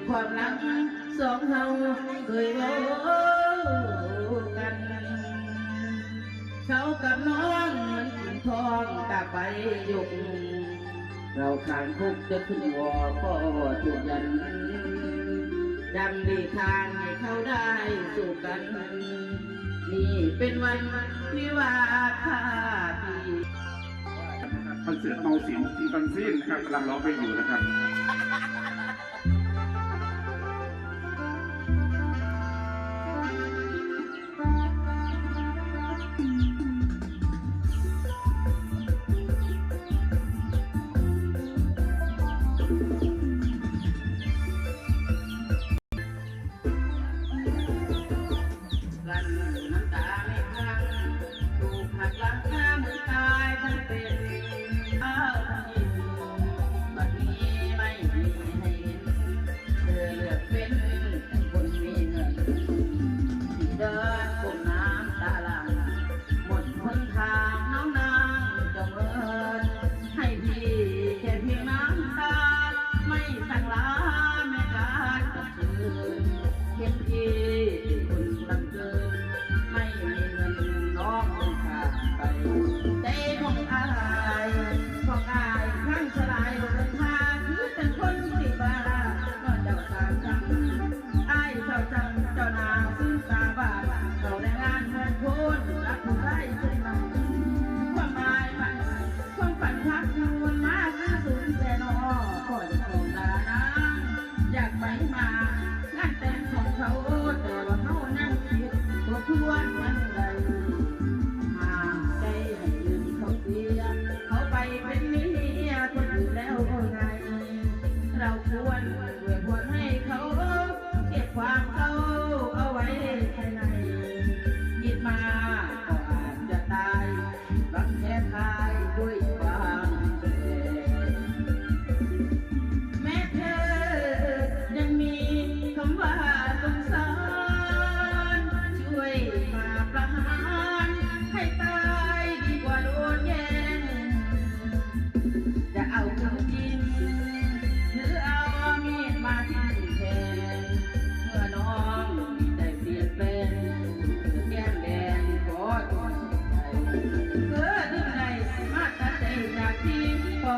ความรักสองเฮาเคยเว้ากัน เขากับน้องมันกินทองตาไปยกเราขานคุกจะขึ้นวอก็ถูกยันดำดีทางให้เขาได้สู่กัน นี่เป็นวันวิวาทาปีคอนเสิร์ตเมาสินทีคอนซีนนะครับกำลังร้องเพลงอยู่นะครับ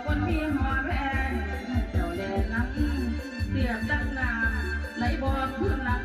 คนมีหัวแพงเจ้าแดนน้ำเสียบตั้งนานไหลบอกเพื่อนหลัง